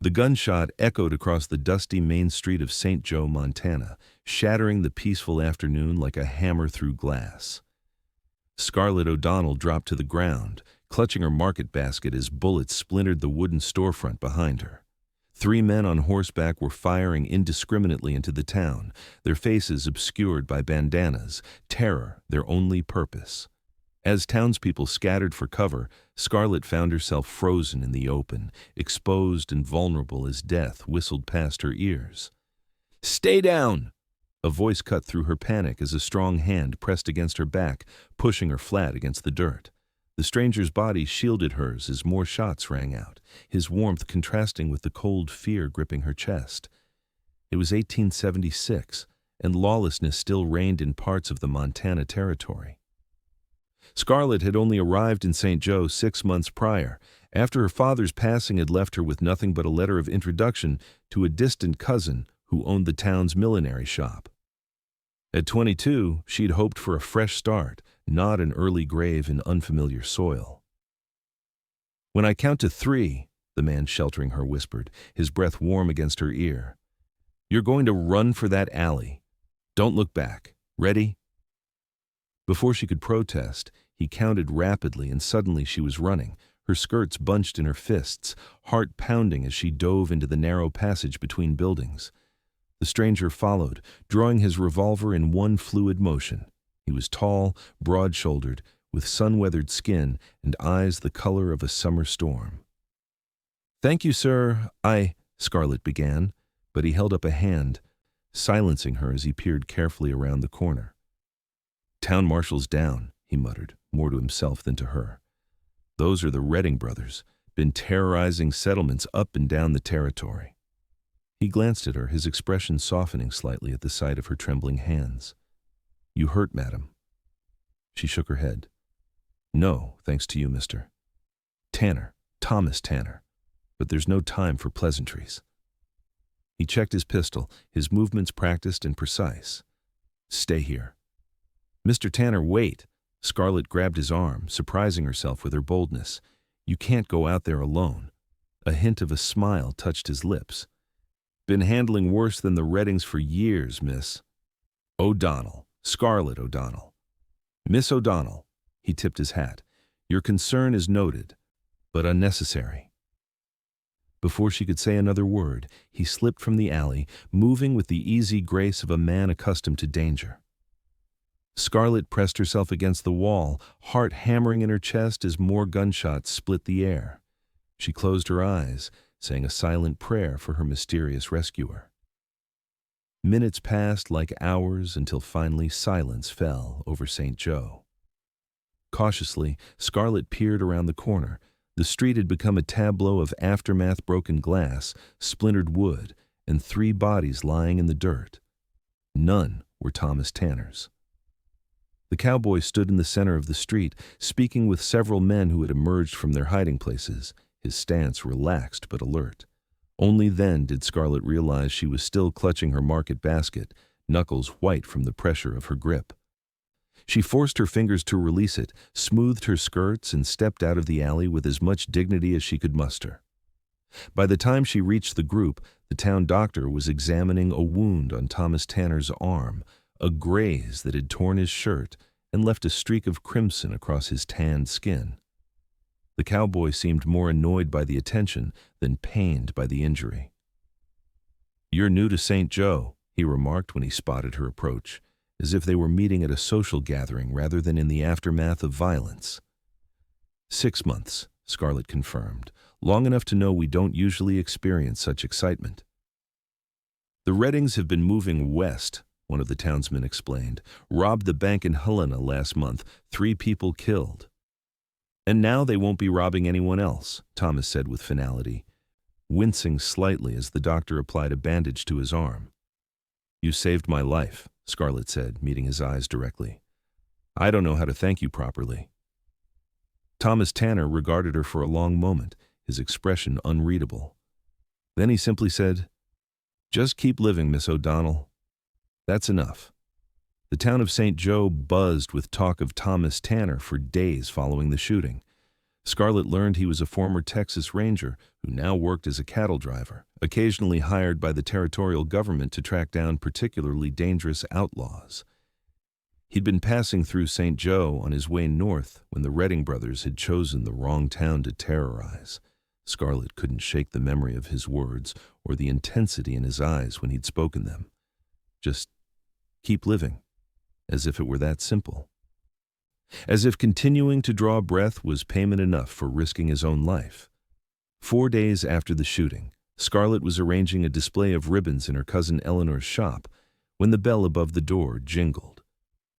The gunshot echoed across the dusty main street of St. Joe, Montana, shattering the peaceful afternoon like a hammer through glass. Scarlett O'Donnell dropped to the ground, clutching her market basket as bullets splintered the wooden storefront behind her. 3 men on horseback were firing indiscriminately into the town, their faces obscured by bandanas, terror their only purpose. As townspeople scattered for cover, Scarlett found herself frozen in the open, exposed and vulnerable as death whistled past her ears. "Stay down!" A voice cut through her panic as a strong hand pressed against her back, pushing her flat against the dirt. The stranger's body shielded hers as more shots rang out, his warmth contrasting with the cold fear gripping her chest. It was 1876, and lawlessness still reigned in parts of the Montana Territory. Scarlett had only arrived in St. Joe 6 months prior, after her father's passing had left her with nothing but a letter of introduction to a distant cousin who owned the town's millinery shop. At 22, she'd hoped for a fresh start, not an early grave in unfamiliar soil. "When I count to 3, the man sheltering her whispered, his breath warm against her ear, "you're going to run for that alley. Don't look back. Ready?" Before she could protest, he counted rapidly, and suddenly she was running, her skirts bunched in her fists, heart pounding as she dove into the narrow passage between buildings. The stranger followed, drawing his revolver in one fluid motion. He was tall, broad-shouldered, with sun-weathered skin and eyes the color of a summer storm. "Thank you, sir. Scarlett began, but he held up a hand, silencing her as he peered carefully around the corner. "Town marshal's down," he muttered, more to himself than to her. "Those are the Redding brothers, been terrorizing settlements up and down the territory." He glanced at her, his expression softening slightly at the sight of her trembling hands. "You hurt, madam?" She shook her head. "No, thanks to you, Mr. Tanner, Thomas Tanner. But there's no time for pleasantries." He checked his pistol, his movements practiced and precise. "Stay here." "Mr. Tanner, wait." Scarlett grabbed his arm, surprising herself with her boldness. "You can't go out there alone." A hint of a smile touched his lips. "Been handling worse than the Reddings for years, Miss O'Donnell. Scarlett O'Donnell." "Miss O'Donnell," he tipped his hat, "your concern is noted, but unnecessary." Before she could say another word, he slipped from the alley, moving with the easy grace of a man accustomed to danger. Scarlett pressed herself against the wall, heart hammering in her chest as more gunshots split the air. She closed her eyes, saying a silent prayer for her mysterious rescuer. Minutes passed like hours until finally silence fell over St. Joe. Cautiously, Scarlett peered around the corner. The street had become a tableau of aftermath: broken glass, splintered wood, and 3 bodies lying in the dirt. None were Thomas Tanner's. The cowboy stood in the center of the street, speaking with several men who had emerged from their hiding places, his stance relaxed but alert. Only then did Scarlett realize she was still clutching her market basket, knuckles white from the pressure of her grip. She forced her fingers to release it, smoothed her skirts, and stepped out of the alley with as much dignity as she could muster. By the time she reached the group, the town doctor was examining a wound on Thomas Tanner's arm, a graze that had torn his shirt and left a streak of crimson across his tanned skin. The cowboy seemed more annoyed by the attention than pained by the injury. "You're new to St. Joe," he remarked when he spotted her approach, as if they were meeting at a social gathering rather than in the aftermath of violence. 6 months, Scarlett confirmed, long enough to know we don't usually experience such excitement. "The Reddings have been moving west," one of the townsmen explained. "Robbed the bank in Helena last month, 3 people killed. And now they won't be robbing anyone else," Thomas said with finality, wincing slightly as the doctor applied a bandage to his arm. "You saved my life," Scarlett said, meeting his eyes directly. "I don't know how to thank you properly." Thomas Tanner regarded her for a long moment, his expression unreadable. Then he simply said, "Just keep living, Miss O'Donnell. That's enough." The town of St. Joe buzzed with talk of Thomas Tanner for days following the shooting. Scarlett learned he was a former Texas Ranger who now worked as a cattle driver, occasionally hired by the territorial government to track down particularly dangerous outlaws. He'd been passing through St. Joe on his way north when the Redding brothers had chosen the wrong town to terrorize. Scarlett couldn't shake the memory of his words or the intensity in his eyes when he'd spoken them. Just keep living, as if it were that simple. As if continuing to draw breath was payment enough for risking his own life. 4 days after the shooting, Scarlett was arranging a display of ribbons in her cousin Eleanor's shop when the bell above the door jingled.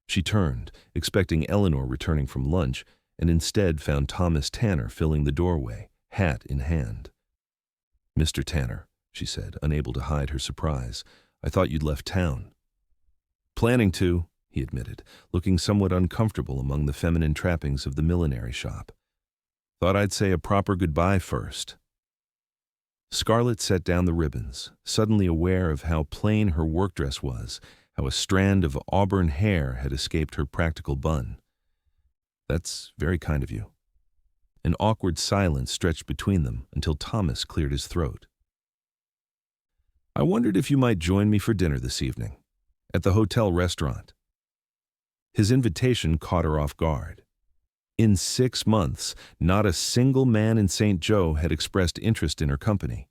She turned, expecting Eleanor returning from lunch, and instead found Thomas Tanner filling the doorway, hat in hand. "Mr. Tanner," she said, unable to hide her surprise, "I thought you'd left town." "Planning to," he admitted, looking somewhat uncomfortable among the feminine trappings of the millinery shop. "Thought I'd say a proper goodbye first." Scarlett set down the ribbons, suddenly aware of how plain her work dress was, how a strand of auburn hair had escaped her practical bun. "That's very kind of you." An awkward silence stretched between them until Thomas cleared his throat. "I wondered if you might join me for dinner this evening, at the hotel restaurant." His invitation caught her off guard. In 6 months, not a single man in St. Joe had expressed interest in her company.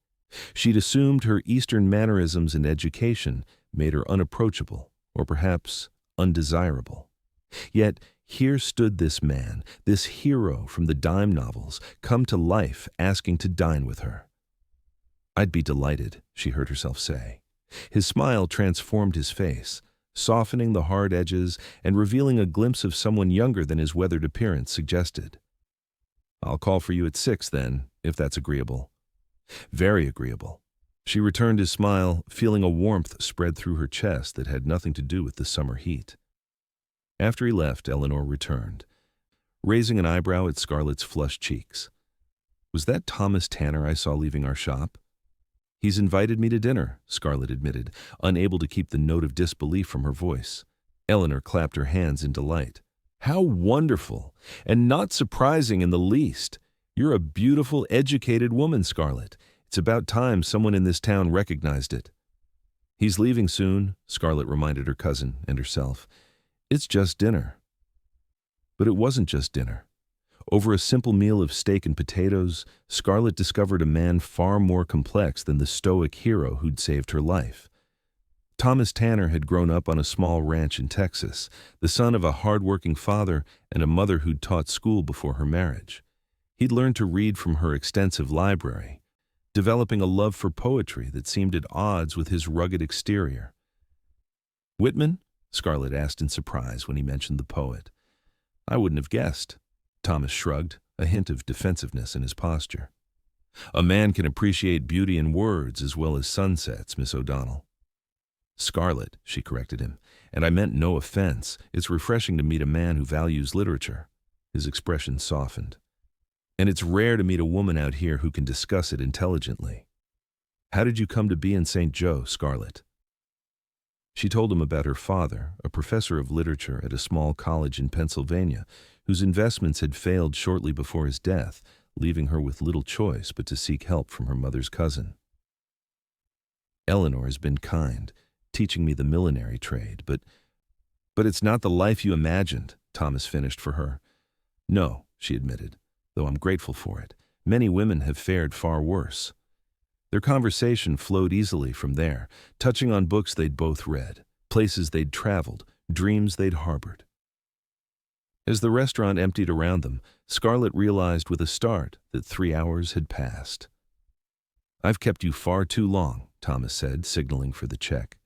She'd assumed her Eastern mannerisms and education made her unapproachable, or perhaps undesirable. Yet here stood this man, this hero from the dime novels, come to life asking to dine with her. "I'd be delighted," she heard herself say. His smile transformed his face, softening the hard edges and revealing a glimpse of someone younger than his weathered appearance suggested. "I'll call for you at 6 then, if that's agreeable." "Very agreeable." She returned his smile, feeling a warmth spread through her chest that had nothing to do with the summer heat. After he left, Eleanor returned, raising an eyebrow at Scarlett's flushed cheeks. "Was that Thomas Tanner I saw leaving our shop?" "He's invited me to dinner," Scarlett admitted, unable to keep the note of disbelief from her voice. Eleanor clapped her hands in delight. "How wonderful! And not surprising in the least. You're a beautiful, educated woman, Scarlett. It's about time someone in this town recognized it." "He's leaving soon," Scarlett reminded her cousin and herself. "It's just dinner." But it wasn't just dinner. Over a simple meal of steak and potatoes, Scarlett discovered a man far more complex than the stoic hero who'd saved her life. Thomas Tanner had grown up on a small ranch in Texas, the son of a hard-working father and a mother who'd taught school before her marriage. He'd learned to read from her extensive library, developing a love for poetry that seemed at odds with his rugged exterior. "Whitman?" Scarlett asked in surprise when he mentioned the poet. "I wouldn't have guessed." Thomas shrugged, a hint of defensiveness in his posture. "A man can appreciate beauty in words as well as sunsets, Miss O'Donnell." "Scarlett," she corrected him, "and I meant no offense. It's refreshing to meet a man who values literature." His expression softened. "And it's rare to meet a woman out here who can discuss it intelligently. How did you come to be in St. Joe, Scarlett?" She told him about her father, a professor of literature at a small college in Pennsylvania, whose investments had failed shortly before his death, leaving her with little choice but to seek help from her mother's cousin. "Eleanor has been kind, teaching me the millinery trade, but it's not the life you imagined," Thomas finished for her. "No," she admitted, "though I'm grateful for it. Many women have fared far worse." Their conversation flowed easily from there, touching on books they'd both read, places they'd traveled, dreams they'd harbored. As the restaurant emptied around them, Scarlett realized with a start that 3 hours had passed. "I've kept you far too long," Thomas said, signaling for the check.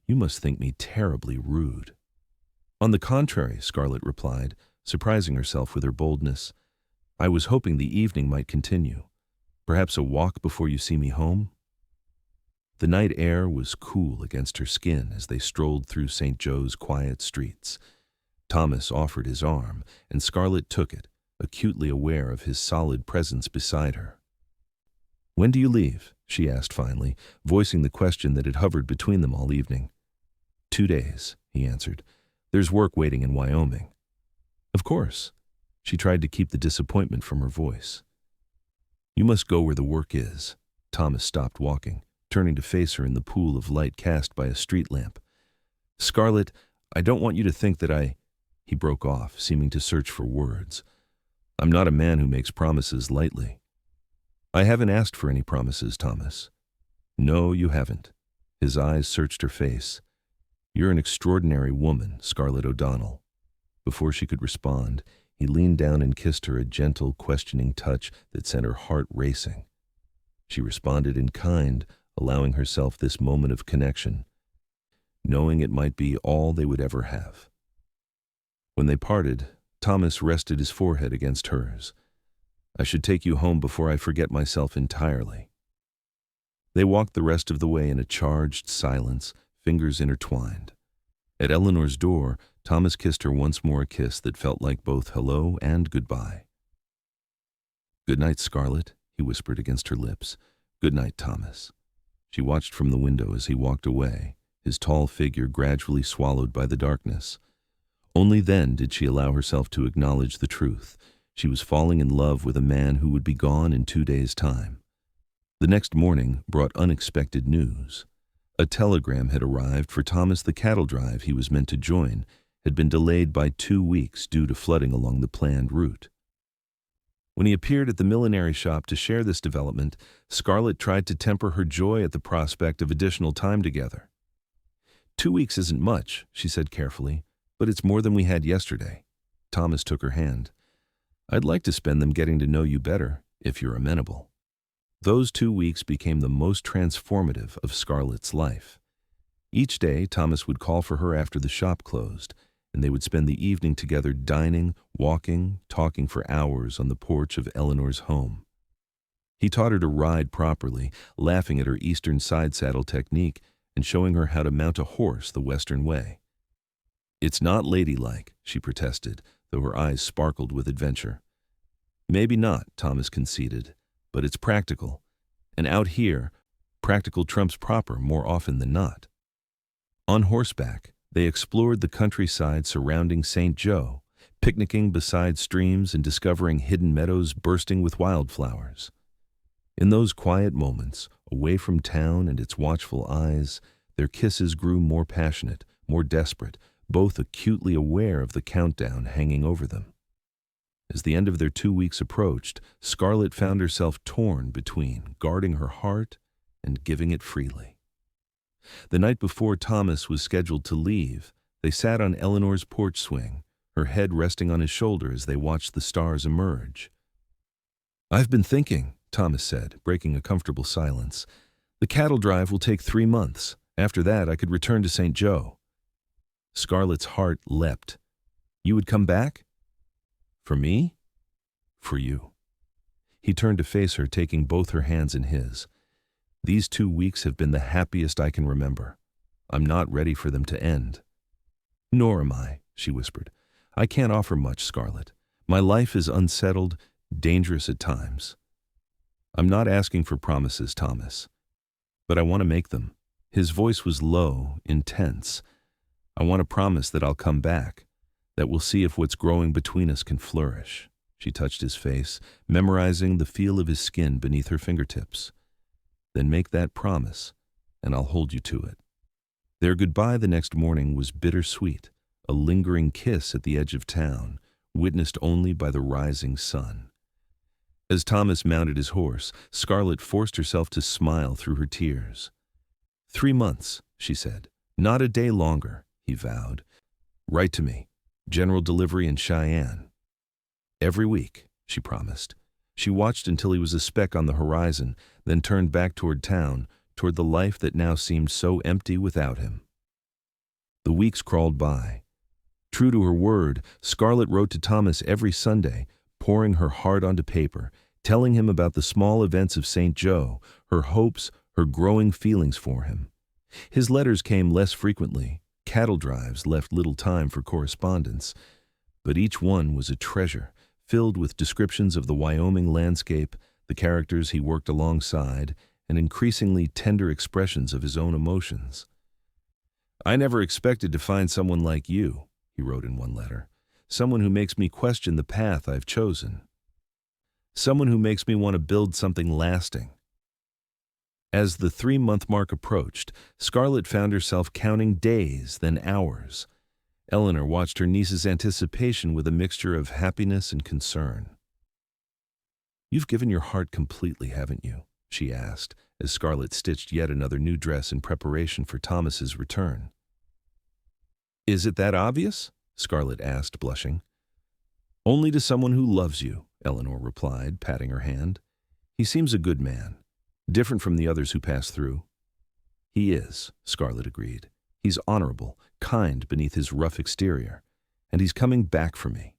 "You must think me terribly rude." "On the contrary," Scarlett replied, surprising herself with her boldness. "I was hoping the evening might continue. Perhaps a walk before you see me home?" The night air was cool against her skin as they strolled through St. Joe's quiet streets. Thomas offered his arm, and Scarlett took it, acutely aware of his solid presence beside her. "When do you leave?" she asked finally, voicing the question that had hovered between them all evening. 2 days, he answered. "There's work waiting in Wyoming." "Of course." She tried to keep the disappointment from her voice. "You must go where the work is." Thomas stopped walking, turning to face her in the pool of light cast by a street lamp. "Scarlett, I don't want you to think that I—" He broke off, seeming to search for words. "I'm not a man who makes promises lightly." "I haven't asked for any promises, Thomas." "No, you haven't." His eyes searched her face. "You're an extraordinary woman, Scarlett O'Donnell." Before she could respond, he leaned down and kissed her, a gentle, questioning touch that sent her heart racing. She responded in kind, allowing herself this moment of connection, knowing it might be all they would ever have. When they parted, Thomas rested his forehead against hers. "I should take you home before I forget myself entirely." They walked the rest of the way in a charged silence, fingers intertwined. At Eleanor's door, Thomas kissed her once more, a kiss that felt like both hello and goodbye. "Good night, Scarlett," he whispered against her lips. "Good night, Thomas." She watched from the window as he walked away, his tall figure gradually swallowed by the darkness. Only then did she allow herself to acknowledge the truth. She was falling in love with a man who would be gone in 2 days' time. The next morning brought unexpected news. A telegram had arrived for Thomas. The cattle drive he was meant to join had been delayed by 2 weeks due to flooding along the planned route. When he appeared at the millinery shop to share this development, Scarlett tried to temper her joy at the prospect of additional time together. "2 weeks isn't much," she said carefully, "but it's more than we had yesterday." Thomas took her hand. "I'd like to spend them getting to know you better, if you're amenable." Those 2 weeks became the most transformative of Scarlett's life. Each day, Thomas would call for her after the shop closed, and they would spend the evening together dining, walking, talking for hours on the porch of Eleanor's home. He taught her to ride properly, laughing at her Eastern side saddle technique and showing her how to mount a horse the Western way. "It's not ladylike," she protested, though her eyes sparkled with adventure. "Maybe not," Thomas conceded, "but it's practical. And out here, practical trumps proper more often than not." On horseback, they explored the countryside surrounding St. Joe, picnicking beside streams and discovering hidden meadows bursting with wildflowers. In those quiet moments, away from town and its watchful eyes, their kisses grew more passionate, more desperate, both acutely aware of the countdown hanging over them. As the end of their 2 weeks approached, Scarlett found herself torn between guarding her heart and giving it freely. The night before Thomas was scheduled to leave, they sat on Eleanor's porch swing, her head resting on his shoulder as they watched the stars emerge. "I've been thinking," Thomas said, breaking a comfortable silence. "The cattle drive will take 3 months. After that, I could return to St. Joe." Scarlett's heart leapt. "You would come back?" "For me?" "For you." He turned to face her, taking both her hands in his. "These 2 weeks have been the happiest I can remember. I'm not ready for them to end." "Nor am I," she whispered. "I can't offer much, Scarlett. My life is unsettled, dangerous at times." "I'm not asking for promises, Thomas, but I want to make them." His voice was low, intense. "I want to promise that I'll come back, that we'll see if what's growing between us can flourish." She touched his face, memorizing the feel of his skin beneath her fingertips. "Then make that promise, and I'll hold you to it." Their goodbye the next morning was bittersweet, a lingering kiss at the edge of town, witnessed only by the rising sun. As Thomas mounted his horse, Scarlett forced herself to smile through her tears. 3 months, she said. "Not a day longer," he vowed. "Write to me. General delivery in Cheyenne." "Every week," she promised. She watched until he was a speck on the horizon, then turned back toward town, toward the life that now seemed so empty without him. The weeks crawled by. True to her word, Scarlett wrote to Thomas every Sunday, pouring her heart onto paper, telling him about the small events of St. Joe, her hopes, her growing feelings for him. His letters came less frequently. Cattle drives left little time for correspondence, but each one was a treasure, filled with descriptions of the Wyoming landscape, the characters he worked alongside, and increasingly tender expressions of his own emotions. "I never expected to find someone like you," he wrote in one letter. someone who makes me question the path I've chosen. Someone who makes me want to build something lasting. As the 3-month mark approached, Scarlett found herself counting days, then hours. Eleanor watched her niece's anticipation with a mixture of happiness and concern. "You've given your heart completely, haven't you?" she asked, as Scarlett stitched yet another new dress in preparation for Thomas's return. "Is it that obvious?" Scarlett asked, blushing. "Only to someone who loves you," Eleanor replied, patting her hand. "He seems a good man, different from the others who pass through." "He is," Scarlett agreed. "He's honorable, kind beneath his rough exterior, and he's coming back for me."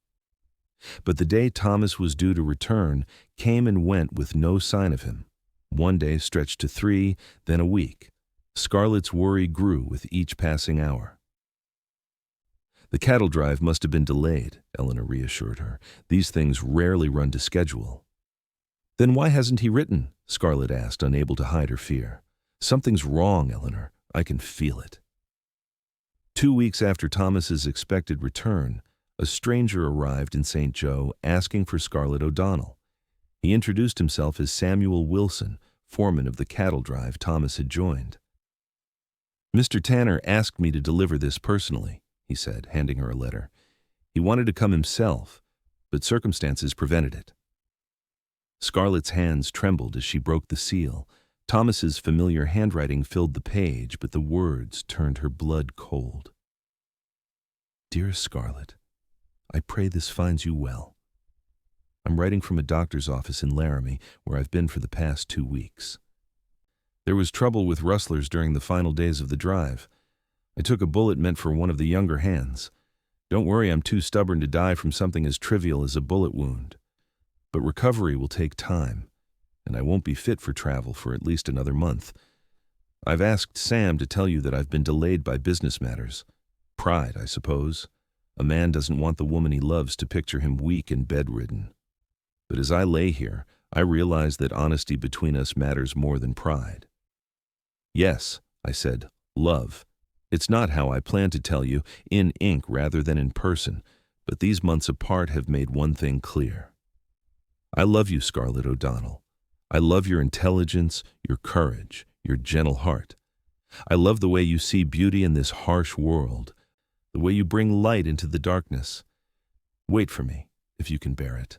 But the day Thomas was due to return came and went with no sign of him. One day stretched to 3, then a week. Scarlett's worry grew with each passing hour. "The cattle drive must have been delayed," Eleanor reassured her. "These things rarely run to schedule." "Then why hasn't he written?" Scarlett asked, unable to hide her fear. "Something's wrong, Eleanor. I can feel it." 2 weeks after Thomas's expected return, a stranger arrived in St. Joe asking for Scarlett O'Donnell. He introduced himself as Samuel Wilson, foreman of the cattle drive Thomas had joined. "Mr. Tanner asked me to deliver this personally," he said, handing her a letter. "He wanted to come himself, but circumstances prevented it." Scarlett's hands trembled as she broke the seal. Thomas's familiar handwriting filled the page, but the words turned her blood cold. "Dearest Scarlett, I pray this finds you well. I'm writing from a doctor's office in Laramie, where I've been for the past 2 weeks. There was trouble with rustlers during the final days of the drive. I took a bullet meant for one of the younger hands. Don't worry, I'm too stubborn to die from something as trivial as a bullet wound. But recovery will take time, and I won't be fit for travel for at least another month. I've asked Sam to tell you that I've been delayed by business matters. Pride, I suppose. A man doesn't want the woman he loves to picture him weak and bedridden. But as I lay here, I realize that honesty between us matters more than pride. Yes," I said, "love. It's not how I planned to tell you, in ink rather than in person, but these months apart have made one thing clear. I love you, Scarlett O'Donnell. I love your intelligence, your courage, your gentle heart. I love the way you see beauty in this harsh world, the way you bring light into the darkness. Wait for me, if you can bear it.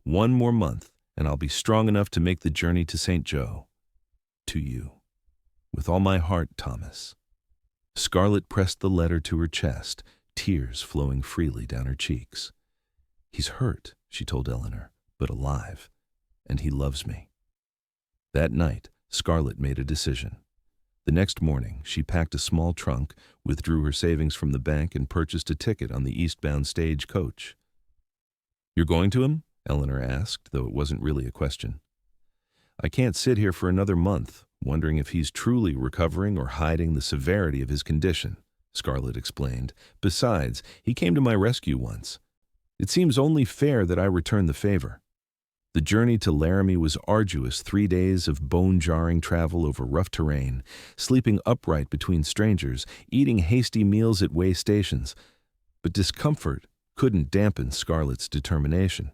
1 more month, and I'll be strong enough to make the journey to St. Joe. To you. With all my heart, Thomas." Scarlett pressed the letter to her chest, tears flowing freely down her cheeks. "He's hurt," she told Eleanor, "but alive, and he loves me." That night, Scarlett made a decision. The next morning, she packed a small trunk, withdrew her savings from the bank, and purchased a ticket on the eastbound stage coach. "You're going to him?" Eleanor asked, though it wasn't really a question. "I can't sit here for another month, wondering if he's truly recovering or hiding the severity of his condition," Scarlett explained. "Besides, he came to my rescue once. It seems only fair that I return the favor." The journey to Laramie was arduous, 3 days of bone-jarring travel over rough terrain, sleeping upright between strangers, eating hasty meals at way stations. But discomfort couldn't dampen Scarlett's determination.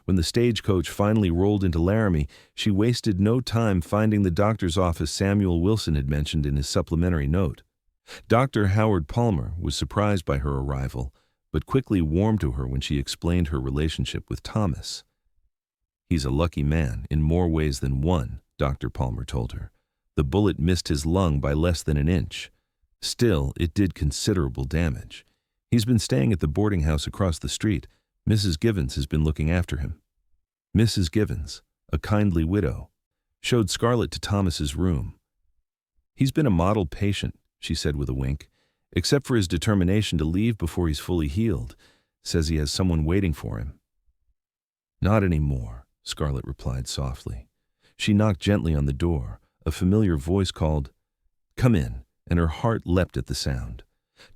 When the stagecoach finally rolled into Laramie, she wasted no time finding the doctor's office Samuel Wilson had mentioned in his supplementary note. Dr. Howard Palmer was surprised by her arrival, but quickly warmed to her when she explained her relationship with Thomas. "He's a lucky man, in more ways than one," Dr. Palmer told her. "The bullet missed his lung by less than an inch. Still, it did considerable damage. He's been staying at the boarding house across the street. Mrs. Givens has been looking after him." Mrs. Givens, a kindly widow, showed Scarlett to Thomas's room. "He's been a model patient," she said with a wink, "except for his determination to leave before he's fully healed. Says he has someone waiting for him." "Not anymore," Scarlett replied softly. She knocked gently on the door. A familiar voice called, "Come in," and her heart leapt at the sound.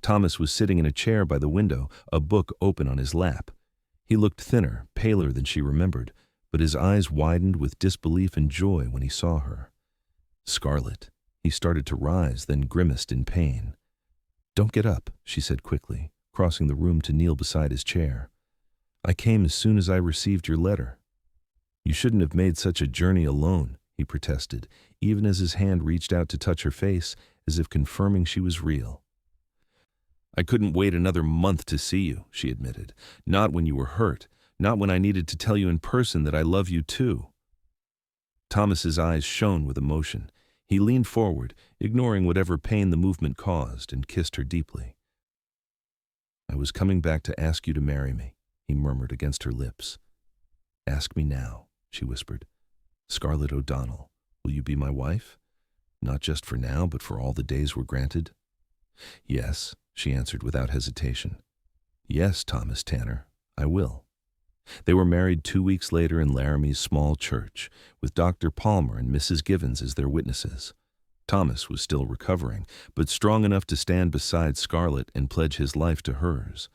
Thomas was sitting in a chair by the window, a book open on his lap. He looked thinner, paler than she remembered, but his eyes widened with disbelief and joy when he saw her. "Scarlett." He started to rise, then grimaced in pain. "Don't get up," she said quickly. crossing the room to kneel beside his chair. "I came as soon as I received your letter." "You shouldn't have made such a journey alone," he protested, even as his hand reached out to touch her face, as if confirming she was real. "I couldn't wait another month to see you," she admitted. "Not when you were hurt. Not when I needed to tell you in person that I love you too." Thomas's eyes shone with emotion. He leaned forward, ignoring whatever pain the movement caused, and kissed her deeply. "I was coming back to ask you to marry me," he murmured against her lips. "Ask me now," she whispered. "Scarlett O'Donnell, will you be my wife? Not just for now, but for all the days we're granted?" "Yes," she answered without hesitation. "Yes, Thomas Tanner, I will." They were married 2 weeks later in Laramie's small church, with Dr. Palmer and Mrs. Givens as their witnesses. Thomas was still recovering, but strong enough to stand beside Scarlett and pledge his life to hers.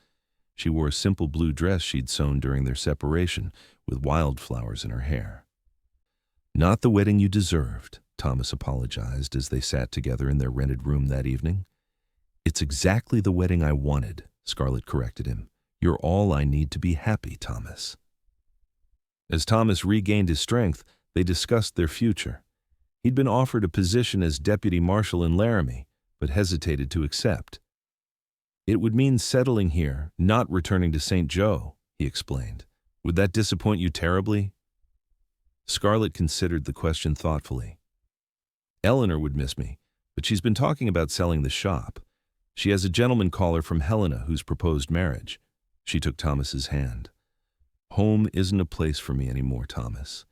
She wore a simple blue dress she'd sewn during their separation, with wildflowers in her hair. "Not the wedding you deserved," Thomas apologized as they sat together in their rented room that evening. "It's exactly the wedding I wanted," Scarlett corrected him. "You're all I need to be happy, Thomas." As Thomas regained his strength, they discussed their future. He'd been offered a position as deputy marshal in Laramie, but hesitated to accept. "It would mean settling here, not returning to St. Joe," he explained. "Would that disappoint you terribly?" Scarlett considered the question thoughtfully. "Eleanor would miss me, but she's been talking about selling the shop. She has a gentleman caller from Helena who's proposed marriage." She took Thomas's hand. "Home isn't a place for me anymore, Thomas.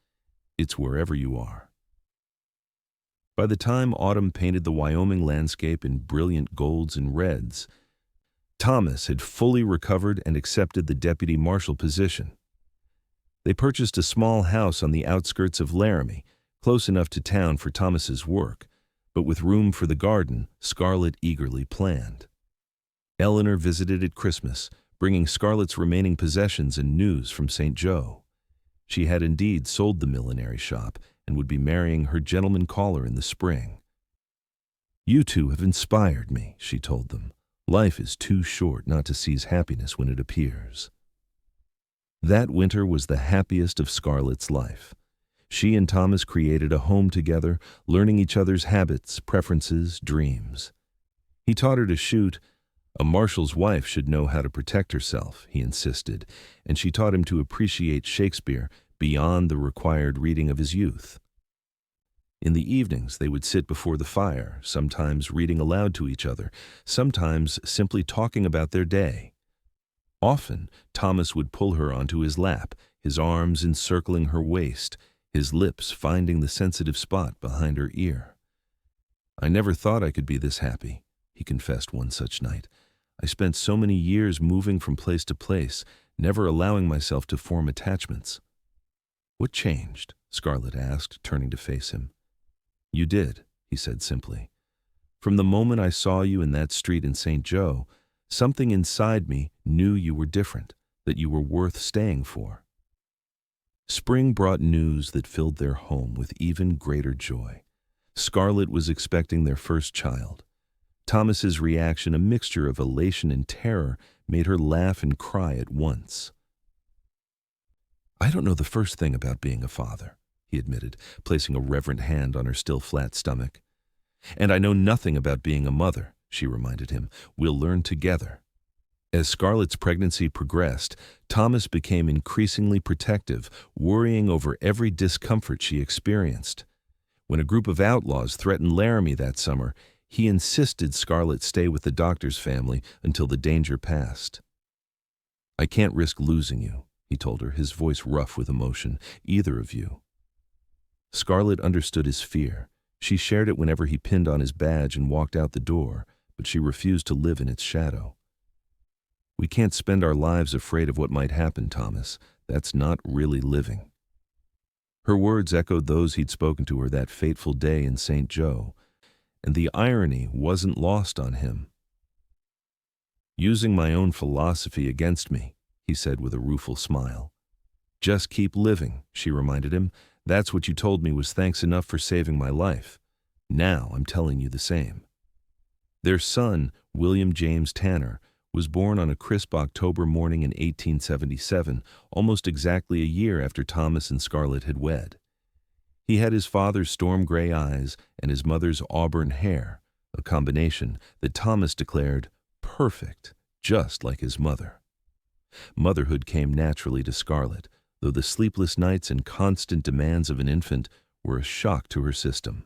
It's wherever you are." By the time autumn painted the Wyoming landscape in brilliant golds and reds, Thomas had fully recovered and accepted the deputy marshal position. They purchased a small house on the outskirts of Laramie, close enough to town for Thomas's work, but with room for the garden Scarlett eagerly planned. Eleanor visited at Christmas, bringing Scarlett's remaining possessions and news from St. Joe. She had indeed sold the millinery shop and would be marrying her gentleman caller in the spring. "You two have inspired me," she told them. "Life is too short not to seize happiness when it appears." That winter was the happiest of Scarlett's life. She and Thomas created a home together, learning each other's habits, preferences, dreams. He taught her to shoot. A marshal's wife should know how to protect herself, he insisted, and she taught him to appreciate Shakespeare beyond the required reading of his youth. In the evenings, they would sit before the fire, sometimes reading aloud to each other, sometimes simply talking about their day. Often, Thomas would pull her onto his lap, his arms encircling her waist, his lips finding the sensitive spot behind her ear. "I never thought I could be this happy," he confessed one such night. "I spent so many years moving from place to place, never allowing myself to form attachments." "What changed?" Scarlett asked, turning to face him. "You did," he said simply. "From the moment I saw you in that street in St. Joe, something inside me knew you were different, that you were worth staying for." Spring brought news that filled their home with even greater joy. Scarlett was expecting their first child. Thomas's reaction, a mixture of elation and terror, made her laugh and cry at once. "I don't know the first thing about being a father," he admitted, placing a reverent hand on her still flat stomach. "And I know nothing about being a mother," she reminded him. "We'll learn together." As Scarlett's pregnancy progressed, Thomas became increasingly protective, worrying over every discomfort she experienced. When a group of outlaws threatened Laramie that summer, he insisted Scarlett stay with the doctor's family until the danger passed. "I can't risk losing you," he told her, his voice rough with emotion. "Either of you." Scarlett understood his fear. She shared it whenever he pinned on his badge and walked out the door, but she refused to live in its shadow. "We can't spend our lives afraid of what might happen, Thomas. That's not really living." Her words echoed those he'd spoken to her that fateful day in St. Joe, and the irony wasn't lost on him. "Using my own philosophy against me," he said with a rueful smile. "Just keep living," she reminded him. "That's what you told me was thanks enough for saving my life. Now I'm telling you the same." Their son, William James Tanner, was born on a crisp October morning in 1877, almost exactly a year after Thomas and Scarlett had wed. He had his father's storm gray eyes and his mother's auburn hair, a combination that Thomas declared perfect, just like his mother. Motherhood came naturally to Scarlett, though the sleepless nights and constant demands of an infant were a shock to her system.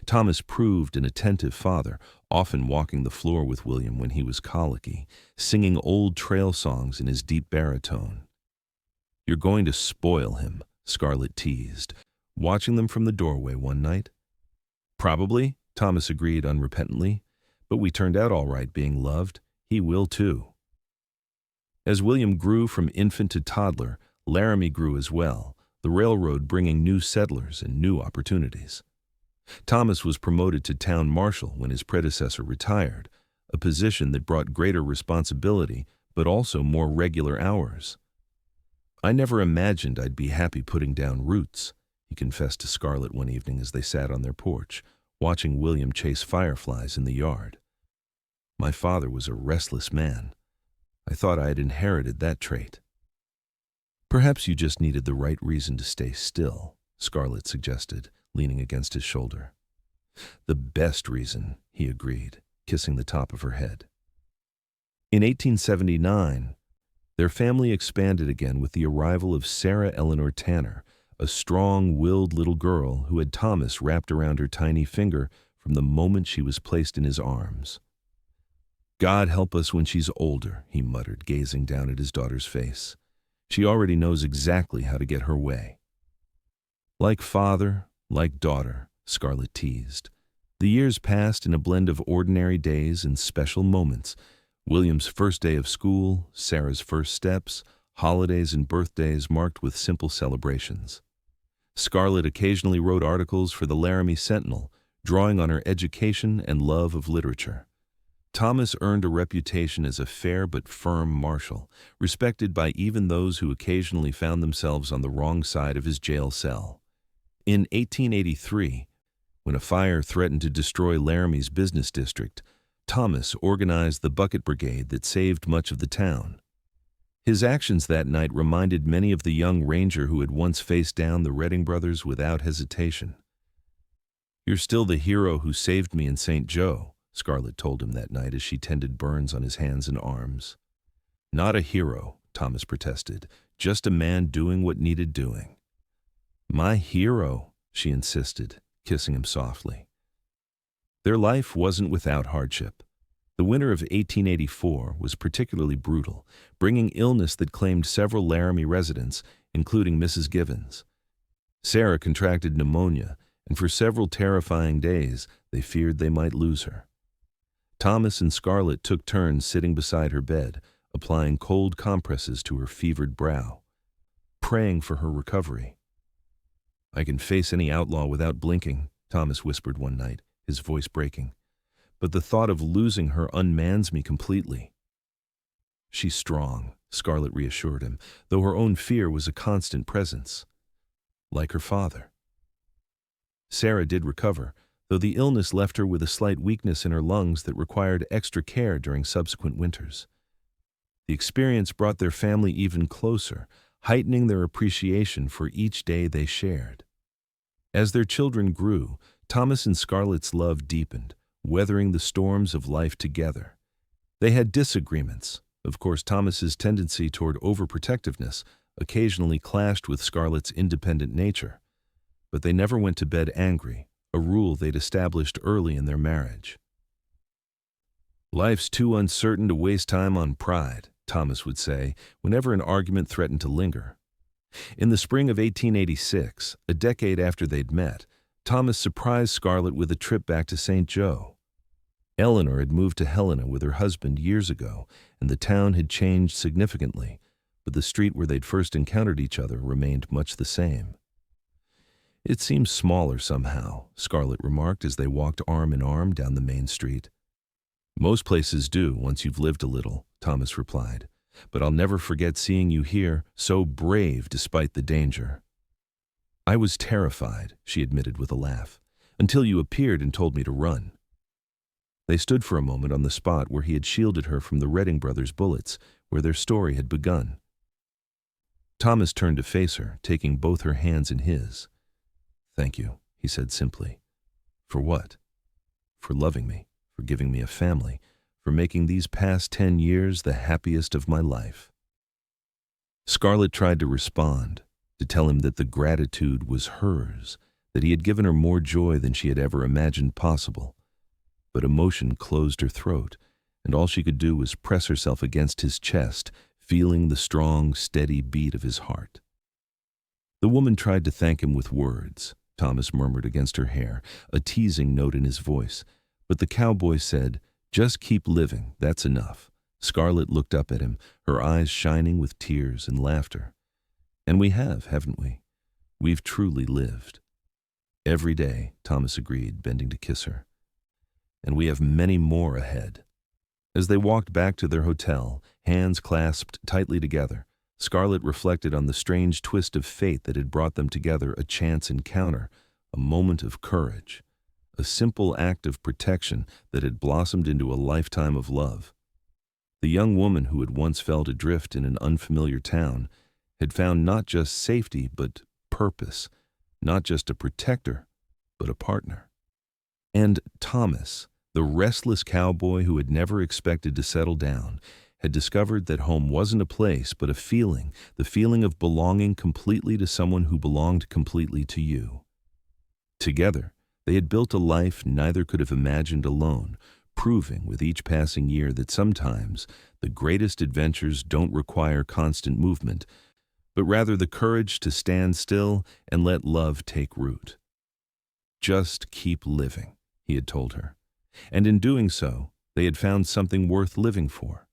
Thomas proved an attentive father, often walking the floor with William when he was colicky, singing old trail songs in his deep baritone. "You're going to spoil him," Scarlett teased, watching them from the doorway one night. "Probably," Thomas agreed unrepentantly, "but we turned out all right being loved. He will too." As William grew from infant to toddler, Laramie grew as well, the railroad bringing new settlers and new opportunities. Thomas was promoted to town marshal when his predecessor retired, a position that brought greater responsibility but also more regular hours. "I never imagined I'd be happy putting down roots," he confessed to Scarlett one evening as they sat on their porch, watching William chase fireflies in the yard. "My father was a restless man. I thought I had inherited that trait." "Perhaps you just needed the right reason to stay still," Scarlett suggested, leaning against his shoulder. "The best reason," he agreed, kissing the top of her head. In 1879, their family expanded again with the arrival of Sarah Eleanor Tanner, a strong-willed little girl who had Thomas wrapped around her tiny finger from the moment she was placed in his arms. "God help us when she's older," he muttered, gazing down at his daughter's face. "She already knows exactly how to get her way." Like father, like daughter, Scarlett teased. The years passed in a blend of ordinary days and special moments. William's first day of school, Sarah's first steps, holidays and birthdays marked with simple celebrations. Scarlett occasionally wrote articles for the Laramie Sentinel, drawing on her education and love of literature. Thomas earned a reputation as a fair but firm marshal, respected by even those who occasionally found themselves on the wrong side of his jail cell. In 1883, when a fire threatened to destroy Laramie's business district, Thomas organized the bucket brigade that saved much of the town. His actions that night reminded many of the young ranger who had once faced down the Redding brothers without hesitation. "You're still the hero who saved me in St. Joe," Scarlett told him that night as she tended burns on his hands and arms. "Not a hero," Thomas protested, "just a man doing what needed doing." "My hero," she insisted, kissing him softly. Their life wasn't without hardship. The winter of 1884 was particularly brutal, bringing illness that claimed several Laramie residents, including Mrs. Givens. Sarah contracted pneumonia, and for several terrifying days they feared they might lose her. Thomas and Scarlett took turns sitting beside her bed, applying cold compresses to her fevered brow, praying for her recovery. "I can face any outlaw without blinking," Thomas whispered one night, his voice breaking. "But the thought of losing her unmans me completely." "She's strong," Scarlett reassured him, though her own fear was a constant presence. Like her father. Sarah did recover, though the illness left her with a slight weakness in her lungs that required extra care during subsequent winters. The experience brought their family even closer, heightening their appreciation for each day they shared. As their children grew, Thomas and Scarlett's love deepened, weathering the storms of life together. They had disagreements. Of course, Thomas's tendency toward overprotectiveness occasionally clashed with Scarlett's independent nature. But they never went to bed angry, a rule they'd established early in their marriage. "Life's too uncertain to waste time on pride," Thomas would say whenever an argument threatened to linger. In the spring of 1886, a decade after they'd met, Thomas surprised Scarlett with a trip back to St. Joe. Eleanor had moved to Helena with her husband years ago, and the town had changed significantly, but the street where they'd first encountered each other remained much the same. "It seems smaller somehow," Scarlett remarked as they walked arm in arm down the main street. "Most places do once you've lived a little," Thomas replied, "but I'll never forget seeing you here, so brave despite the danger." "I was terrified," she admitted with a laugh, "until you appeared and told me to run." They stood for a moment on the spot where he had shielded her from the Redding brothers' bullets, where their story had begun. Thomas turned to face her, taking both her hands in his. "Thank you," he said simply. "For what?" "For loving me, for giving me a family, for making these past 10 years the happiest of my life." Scarlett tried to respond, to tell him that the gratitude was hers, that he had given her more joy than she had ever imagined possible. But emotion closed her throat, and all she could do was press herself against his chest, feeling the strong, steady beat of his heart. The woman tried to thank him with words. Thomas murmured against her hair, a teasing note in his voice. But the cowboy said, "Just keep living, that's enough." Scarlett looked up at him, her eyes shining with tears and laughter. "And we have, haven't we? We've truly lived." "Every day," Thomas agreed, bending to kiss her. "And we have many more ahead." As they walked back to their hotel, hands clasped tightly together, Scarlett reflected on the strange twist of fate that had brought them together, a chance encounter, a moment of courage, a simple act of protection that had blossomed into a lifetime of love. The young woman who had once felt adrift in an unfamiliar town had found not just safety but purpose, not just a protector, but a partner. And Thomas, the restless cowboy who had never expected to settle down, had discovered that home wasn't a place but a feeling, the feeling of belonging completely to someone who belonged completely to you. Together, they had built a life neither could have imagined alone, proving with each passing year that sometimes the greatest adventures don't require constant movement, but rather the courage to stand still and let love take root. "Just keep living," he had told her, and in doing so, they had found something worth living for.